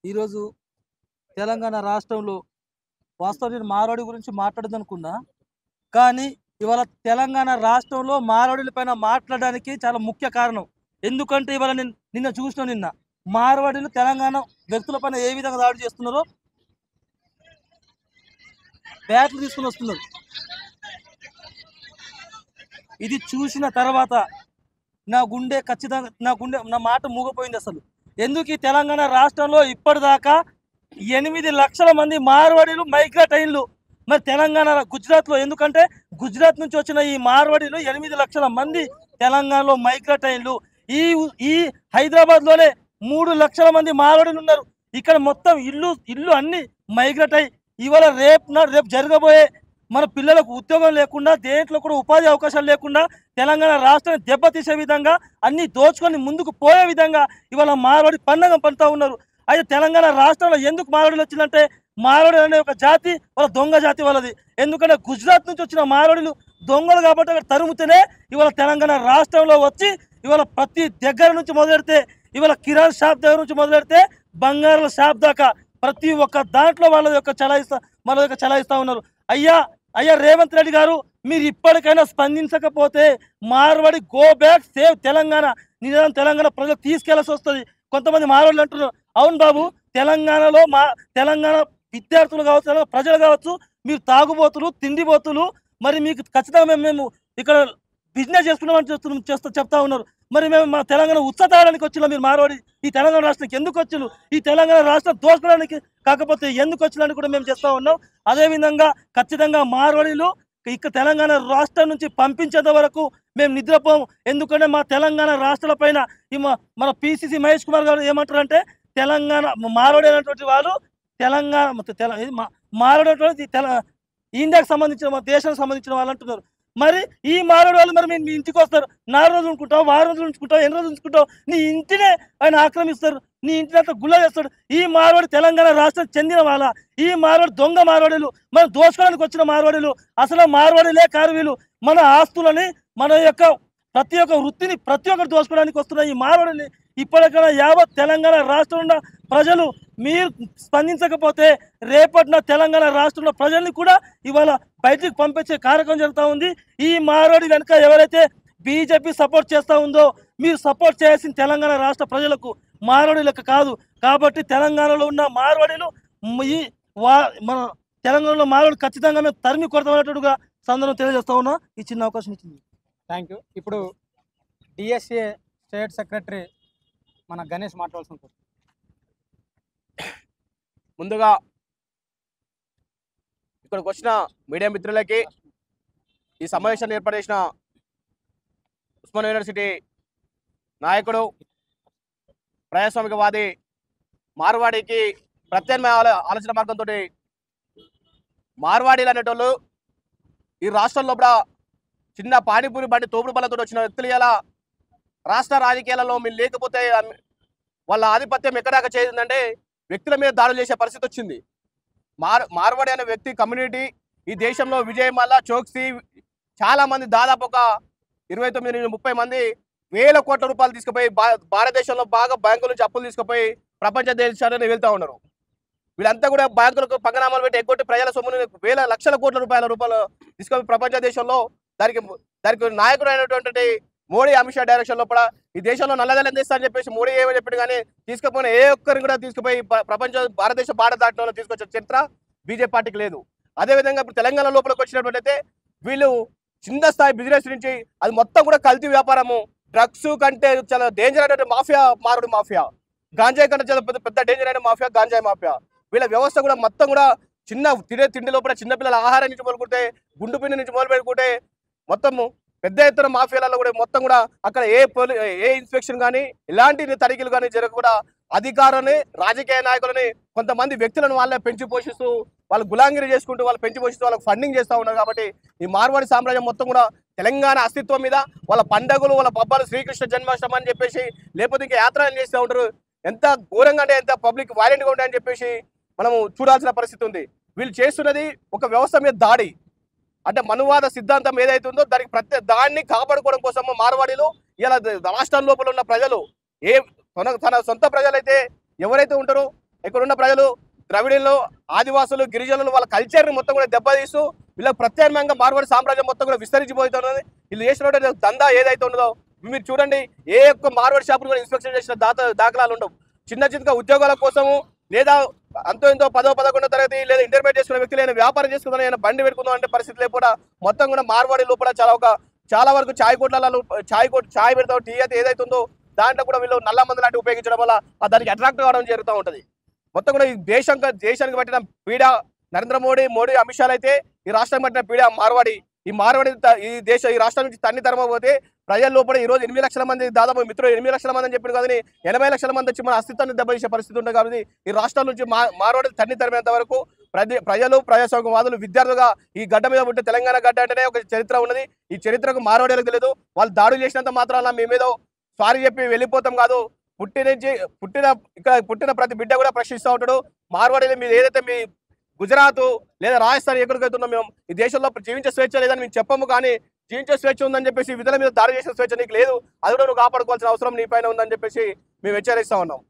ఈరోజు తెలంగాణ రాష్ట్రంలో వాస్తవం నేను మార్వాడి గురించి మాట్లాడదనుకున్నా. కానీ ఇవాళ తెలంగాణ రాష్ట్రంలో మార్వాడీల పైన మాట్లాడడానికి చాలా ముఖ్య కారణం. ఎందుకంటే ఇవాళ నిన్న చూసిన మార్వాడీలు తెలంగాణ వ్యక్తుల పైన ఏ విధంగా దాడి చేస్తున్నారో బ్యాట్లు తీసుకొని వస్తున్నారు. ఇది చూసిన తర్వాత నా మాట మూగపోయింది అసలు. ఎందుకు ఈ తెలంగాణ రాష్ట్రంలో ఇప్పటిదాకా 8 లక్షల మంది మార్వాడీలు మైగ్రేట్ అయ్యిండ్రు. మరి తెలంగాణ గుజరాత్లో ఎందుకంటే గుజరాత్ నుంచి వచ్చిన ఈ మార్వాడీలు 8 లక్షల మంది తెలంగాణలో మైగ్రేట్ అయ్యిండ్రు. ఈ ఈ హైదరాబాద్లోనే 3 లక్షల మంది మార్వాడీలు ఉన్నారు. ఇక్కడ మొత్తం ఇల్లు అన్ని మైగ్రేట్ అయ్యి ఇవాళ రేపు జరగబోయే మన పిల్లలకు ఉద్యోగం లేకుండా దేంట్లో కూడా ఉపాధి అవకాశాలు లేకుండా తెలంగాణ రాష్ట్రాన్ని దెబ్బతీసే విధంగా అన్ని దోచుకొని ముందుకు పోయే విధంగా ఇవాళ మార్వాడి పండగ పండుతూ ఉన్నారు. అయితే తెలంగాణ రాష్ట్రంలో ఎందుకు మార్వాడీలు వచ్చిందంటే మార్వాడి అనే ఒక జాతి వాళ్ళ దొంగ జాతి వాళ్ళది. ఎందుకంటే గుజరాత్ నుంచి వచ్చిన మార్వాడీలు దొంగలు కాబట్టి అక్కడ తరుముతూనే ఇవాళ తెలంగాణ రాష్ట్రంలో వచ్చి ఇవాళ ప్రతి దగ్గర నుంచి మొదలెడితే ఇవాళ కిరాణ్ షాప్ దగ్గర నుంచి మొదలెడితే బంగారాల షాప్ దాకా ప్రతి ఒక్క దాంట్లో వాళ్ళ యొక్క చలాయిస్తూ ఉన్నారు. అయ్యా రేవంత్ రెడ్డి గారు, మీరు ఇప్పటికైనా స్పందించకపోతే Marwadi go back save Telangana Nizam Telangana ప్రజలకు తీసుకెళ్లాల్సి వస్తుంది. కొంతమంది మార్వాడీలు అంటున్నారు, అవును బాబు, తెలంగాణలో తెలంగాణ విద్యార్థులు కావచ్చు, ప్రజలు కావచ్చు, మీరు తాగుబోతులు, తిండిబోతులు, మరి మీకు ఖచ్చితంగా మేము ఇక్కడ బిజినెస్ చేసుకున్నామని చెప్తా ఉన్నారు. మరి మేము మా తెలంగాణ ఉత్సతాడానికి వచ్చినా మీరు మార్వాడి ఈ తెలంగాణ రాష్ట్రానికి ఎందుకు వచ్చిన ఈ తెలంగాణ రాష్ట్రం దోచుకోవడానికి కాకపోతే ఎందుకు వచ్చినాలని కూడా మేము చేస్తూ ఉన్నాం. అదేవిధంగా ఖచ్చితంగా మార్వాడీలు ఇక్కడ తెలంగాణ రాష్ట్రం నుంచి పంపించేంత వరకు మేము నిద్రపోము. ఎందుకంటే మా తెలంగాణ రాష్ట్రాల పైన మన పిసిసి మహేష్ కుమార్ గారు ఏమంటారంటే తెలంగాణ మార్వాడి అనేటువంటి వాళ్ళు మార్వాడి ఇండియాకి సంబంధించిన మా దేశానికి సంబంధించిన వాళ్ళు అంటున్నారు. మరి ఈ మార్వాడి వాళ్ళు మరి మీ ఇంటికి వస్తారు, 4 రోజులు ఉంచుకుంటావు, 6 రోజులు ఉంచుకుంటావు, 8 రోజులు ఉంచుకుంటావు, నీ ఇంటినే ఆయన ఆక్రమిస్తారు, నీ ఇంటిని అంతా గుల్ల చేస్తాడు. ఈ మార్వాడి తెలంగాణ రాష్ట్రం చెందిన వాళ్ళ ఈ మార్వాడి దొంగ మార్వాడీలు మనం దోచుకోవడానికి వచ్చిన మార్వాడీలు అసలు మార్వాడీలే కారు. వీళ్ళు మన ఆస్తులని మన యొక్క ప్రతి ఒక్క వృత్తిని ప్రతి ఒక్కరు దోచుకోవడానికి వస్తున్న ఈ మార్వాడిని ఇప్పటికైనా యావత్ తెలంగాణ రాష్ట్రంలో ప్రజలు మీరు స్పందించకపోతే రేపటిన తెలంగాణ రాష్ట్రంలో ప్రజల్ని కూడా ఇవాళ బయటికి పంపించే కార్యక్రమం జరుగుతూ ఉంది. ఈ మార్వాడి కనుక ఎవరైతే బీజేపీ సపోర్ట్ చేస్తూ ఉందో మీరు సపోర్ట్ చేయాల్సిన తెలంగాణ రాష్ట్ర ప్రజలకు, మార్వాడీలకు కాదు. కాబట్టి తెలంగాణలో ఉన్న మార్వాడీలు మన తెలంగాణలో మార్వాడి ఖచ్చితంగా మేము తరిమి కొడతామన్నట్టుగా సందర్భం తెలియజేస్తా ఉన్నా. ఈ చిన్న అవకాశం ఇచ్చింది. Thank you. ఇప్పుడు డిఎస్ఏ స్టేట్ సెక్రటరీ మన గణేష్ మాట్లాడాల్సి ఉంటుంది. ముందుగా ఇక్కడికి వచ్చిన మీడియా మిత్రులకి, ఈ సమావేశాన్ని ఏర్పాటు చేసిన ఉస్మానియా యూనివర్సిటీ నాయకుడు, ప్రజాస్వామికవాది, మార్వాడికి ప్రత్యామ్నాయ ఆలోచన మార్గంతో మార్వాడీలు అనేటోళ్ళు ఈ రాష్ట్రం లోపల చిన్న పానీపూరి బండి తోపుడు బలంతో వచ్చిన వ్యక్తులు ఇలా రాష్ట్ర రాజకీయాలలో మీరు లేకపోతే వాళ్ళ ఆధిపత్యం ఎక్కడాక చేసిందంటే వ్యక్తుల మీద దాడులు చేసే పరిస్థితి వచ్చింది. మార్వాడి అనే వ్యక్తి కమ్యూనిటీ ఈ దేశంలో విజయమాల, చోక్సీ, చాలా మంది దాదాపు ఒక 29-30 మంది వేల కోట్ల రూపాయలు తీసుకుపోయి భారతదేశంలో బాగా బ్యాంకుల నుంచి అప్పులు తీసుకుపోయి ప్రపంచ దేశాలను వెళ్తూ ఉన్నారు. వీళ్ళంతా కూడా బ్యాంకులకు పంగనామాలు పెట్టి ఎగ్గొట్టి ప్రజల సొమ్ముని వేల లక్షల కోట్ల రూపాయలు తీసుకొని ప్రపంచ దేశంలో దానికి నాయకుడు అయినటువంటి మోడీ, అమిత్ షా డైరెక్షన్ లోపల ఈ దేశంలో నల్లదలం చేస్తా అని చెప్పేసి మోడీ ఏమో చెప్పాడు. కానీ తీసుకుపోయిన ఏ ఒక్కరిని కూడా తీసుకుపోయి భారతదేశ బాట దాటంలో తీసుకొచ్చే చరిత్ర బీజేపీ పార్టీకి లేదు. అదేవిధంగా ఇప్పుడు తెలంగాణ లోపలికి వచ్చినట్లయితే వీళ్ళు చిన్న స్థాయి బిజినెస్ నుంచి అది మొత్తం కూడా కల్తీ వ్యాపారము, డ్రగ్స్ కంటే చాలా డేంజర్ అయిన మాఫియా, మారుడు మాఫియా, గాంజాయి కంటే చాలా పెద్ద డేంజర్ అయిన మాఫియా గాంజాయి మాఫియా. వీళ్ళ వ్యవస్థ కూడా మొత్తం కూడా తినే తిండి లోపల చిన్నపిల్లల ఆహారం నుంచి మొదలుకుంటే, గుండు పిండి నుంచి మొదలు పెట్టుకుంటే మొత్తము పెద్ద ఎత్తున మాఫియాలలో కూడా మొత్తం కూడా అక్కడ ఏ ఇన్స్పెక్షన్ కానీ ఎలాంటి తనిఖీలు కానీ జరగకుండా అధికారులని, రాజకీయ నాయకులని, కొంతమంది వ్యక్తులను వాళ్ళే పెంచి పోషిస్తూ వాళ్ళు గులాంగిరి చేసుకుంటూ వాళ్ళు పెంచి పోషిస్తూ వాళ్ళకి ఫండింగ్ చేస్తూ ఉన్నారు. కాబట్టి ఈ మార్వాడి సామ్రాజ్యం మొత్తం కూడా తెలంగాణ అస్తిత్వం మీద, వాళ్ళ పండుగలు, వాళ్ళ పబ్బాలు, శ్రీకృష్ణ జన్మాష్టమి అని చెప్పేసి లేకపోతే ఇంకా యాత్రలు చేస్తూ ఉంటారు. ఎంత ఘోరంగా అంటే ఎంత పబ్లిక్ వైలెంట్గా ఉంటాయని చెప్పేసి మనము చూడాల్సిన పరిస్థితి ఉంది. వీళ్ళు చేస్తున్నది ఒక వ్యవస్థ మీద దాడి. అంటే మనువాద సిద్ధాంతం ఏదైతే ఉందో దాన్ని కాపాడుకోవడం కోసం మార్వాడీలు ఇలా రాష్ట్రం లోపల ఉన్న ప్రజలు తన సొంత ప్రజలైతే ఎవరైతే ఉంటారో ఇక్కడున్న ప్రజలు ద్రవిడీలు, ఆదివాసులు, గిరిజనులు వాళ్ళ కల్చర్ని మొత్తం కూడా దెబ్బతీస్తూ వీళ్ళకి ప్రత్యామ్నాయంగా మార్వాడి సామ్రాజ్యం మొత్తం కూడా విస్తరించిపోతున్నది. వీళ్ళు చేసిన దందా ఏదైతే ఉన్నదో మీరు చూడండి, ఏ ఒక్క మార్వాడి షాపులు కూడా ఇన్స్పెక్షన్ చేసిన దాఖలాలు ఉండవు. చిన్న చిన్న ఉద్యోగాల కోసము లేదా అంతో ఎంతో 10వ 11వ తరగతి లేదా ఇంటర్మీడియట్ చేసుకున్న వ్యక్తులు అయినా వ్యాపారం చేసుకుందాం, అయినా బండి పెట్టుకుందాం అంటే పరిస్థితి లేకుండా మొత్తం కూడా మార్వాడి లోపల చాలా వరకు చాయ్ పెడతాం, టీ అయితే ఏదైతే ఉందో దాంట్లో కూడా వీళ్ళు నల్ల మందు లాంటివి ఉపయోగించడం వల్ల దానికి అట్రాక్ట్ కావడం జరుగుతూ ఉంటుంది. మొత్తం కూడా ఈ దేశానికి పట్టిన పీడ నరేంద్ర మోడీ అమిత్ షాలు అయితే ఈ రాష్ట్రానికి పట్టిన పీడ మార్వాడి. ఈ రాష్ట్రం నుంచి తన్ని తరమపోతే ప్రజల లోపల ఈ రోజు 8 లక్షల మంది, దాదాపు మిత్రులు 8 లక్షల మంది అని చెప్పిన కానీ 80 లక్షల మంది వచ్చి మన అస్తిత్వాన్ని దెబ్బతీసే పరిస్థితి ఉంటుంది. కాబట్టి ఈ రాష్ట్రాల నుంచి మార్వాడి తన్ని తరిమేంత వరకు ప్రజలు, ప్రజాస్వామ్యవాదులు, విద్యార్థులుగా ఈ గడ్డ మీద ఉంటే తెలంగాణ గడ్డ అంటేనే ఒక చరిత్ర ఉన్నది. ఈ చరిత్రకు మార్వాడీలకు తెలియదు. వాళ్ళు దాడులు చేసినంత మాత్రాన మేమేదో సారీ చెప్పి వెళ్ళిపోతాం కాదు. పుట్టిన ప్రతి బిడ్డ కూడా ప్రశ్నిస్తూ ఉంటాడు. మార్వాడీలు మీరు ఏదైతే మీ గుజరాత్ లేదా రాజస్థాన్ ఎక్కడికి వెళ్తున్నాం, మేము ఈ దేశంలో జీవించే స్వేచ్ఛ లేదని మేము చెప్పము, కానీ జీవించే స్వేచ్ఛ ఉందని చెప్పేసి విధుల మీద దాడి చేసే స్వేచ్ఛ నీకు లేదు, అది కూడా నువ్వు కాపాడుకోవాల్సిన అవసరం నీ పైన ఉందని చెప్పేసి మేము హెచ్చరిస్తా ఉన్నాం.